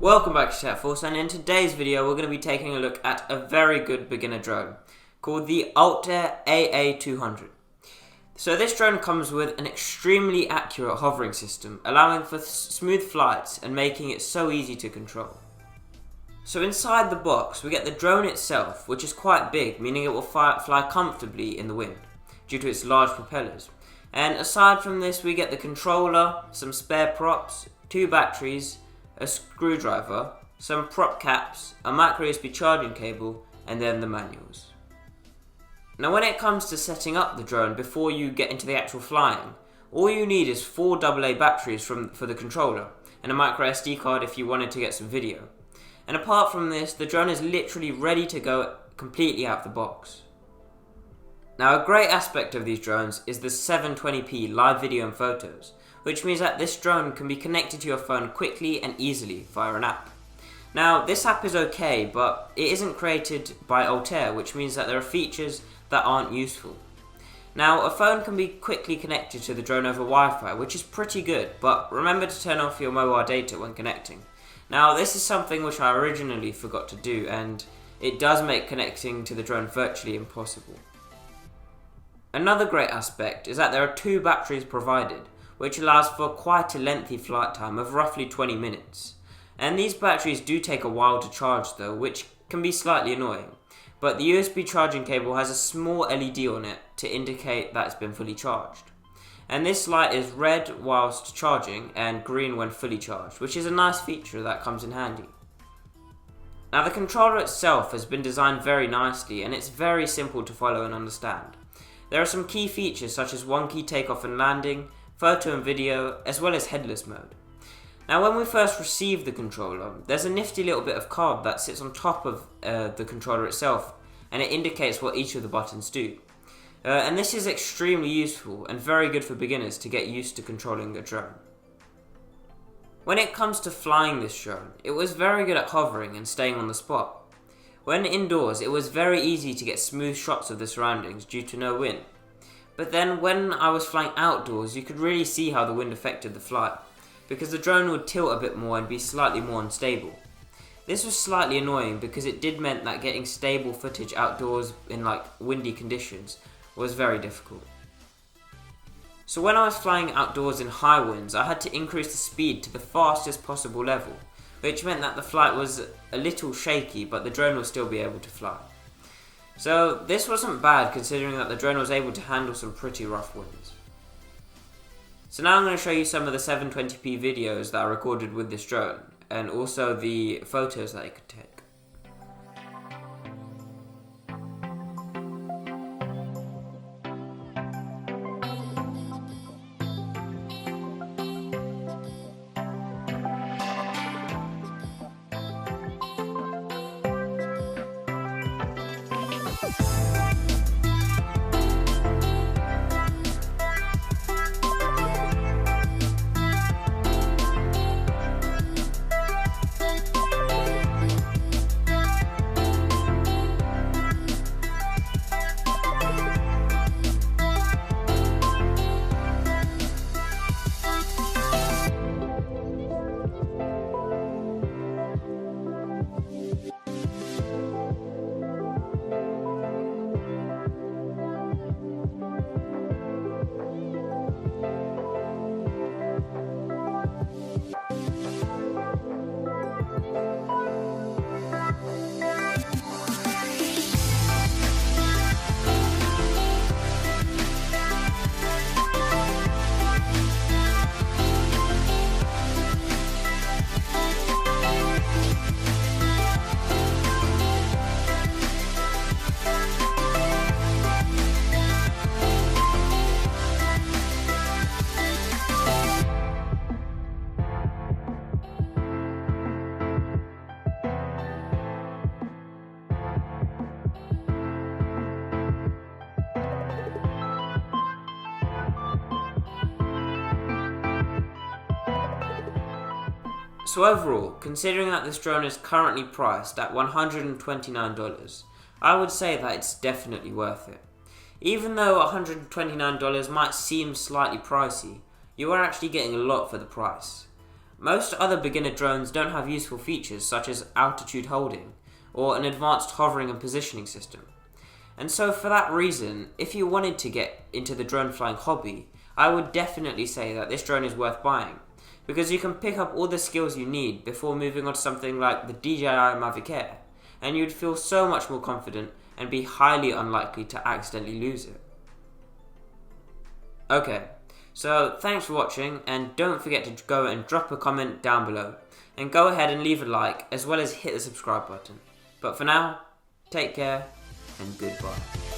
Welcome back to TechForce, and in today's video we're going to be taking a look at a very good beginner drone called the Altair AA200. So this drone comes with an extremely accurate hovering system, allowing for smooth flights and making it so easy to control. So inside the box we get the drone itself, which is quite big, meaning it will fly comfortably in the wind due to its large propellers. And aside from this we get the controller, some spare props, 2 batteries, a screwdriver, some prop caps, a micro USB charging cable, and then the manuals. Now when it comes to setting up the drone before you get into the actual flying, all you need is 4 AA batteries for the controller and a micro SD card if you wanted to get some video. And apart from this, the drone is literally ready to go completely out of the box. Now a great aspect of these drones is the 720p live video and photos, which means that this drone can be connected to your phone quickly and easily via an app. Now this app is okay, but it isn't created by Altair, which means that there are features that aren't useful. Now a phone can be quickly connected to the drone over Wi-Fi, which is pretty good, but remember to turn off your mobile data when connecting. Now this is something which I originally forgot to do, and it does make connecting to the drone virtually impossible. Another great aspect is that there are 2 batteries provided, which allows for quite a lengthy flight time of roughly 20 minutes. And these batteries do take a while to charge though, which can be slightly annoying. But the USB charging cable has a small LED on it to indicate that it's been fully charged. And this light is red whilst charging and green when fully charged, which is a nice feature that comes in handy. Now the controller itself has been designed very nicely, and it's very simple to follow and understand. There are some key features such as 1-key takeoff and landing, photo and video, as well as headless mode. Now when we first receive the controller, there's a nifty little bit of card that sits on top of the controller itself, and it indicates what each of the buttons do. And this is extremely useful and very good for beginners to get used to controlling a drone. When it comes to flying this drone, it was very good at hovering and staying on the spot. When indoors, it was very easy to get smooth shots of the surroundings due to no wind. But then when I was flying outdoors, you could really see how the wind affected the flight, because the drone would tilt a bit more and be slightly more unstable. This was slightly annoying because it did mean that getting stable footage outdoors in windy conditions was very difficult. So when I was flying outdoors in high winds, I had to increase the speed to the fastest possible level, which meant that the flight was a little shaky, but the drone would still be able to fly. So this wasn't bad considering that the drone was able to handle some pretty rough winds. So now I'm going to show you some of the 720p videos that I recorded with this drone, and also the photos that it could take. So overall, considering that this drone is currently priced at $129, I would say that it's definitely worth it. Even though $129 might seem slightly pricey, you are actually getting a lot for the price. Most other beginner drones don't have useful features such as altitude holding or an advanced hovering and positioning system. And so for that reason, if you wanted to get into the drone flying hobby, I would definitely say that this drone is worth buying, because you can pick up all the skills you need before moving on to something like the DJI Mavic Air, and you'd feel so much more confident and be highly unlikely to accidentally lose it. Okay, so thanks for watching, and don't forget to go and drop a comment down below, and go ahead and leave a like as well as hit the subscribe button. But for now, take care and goodbye.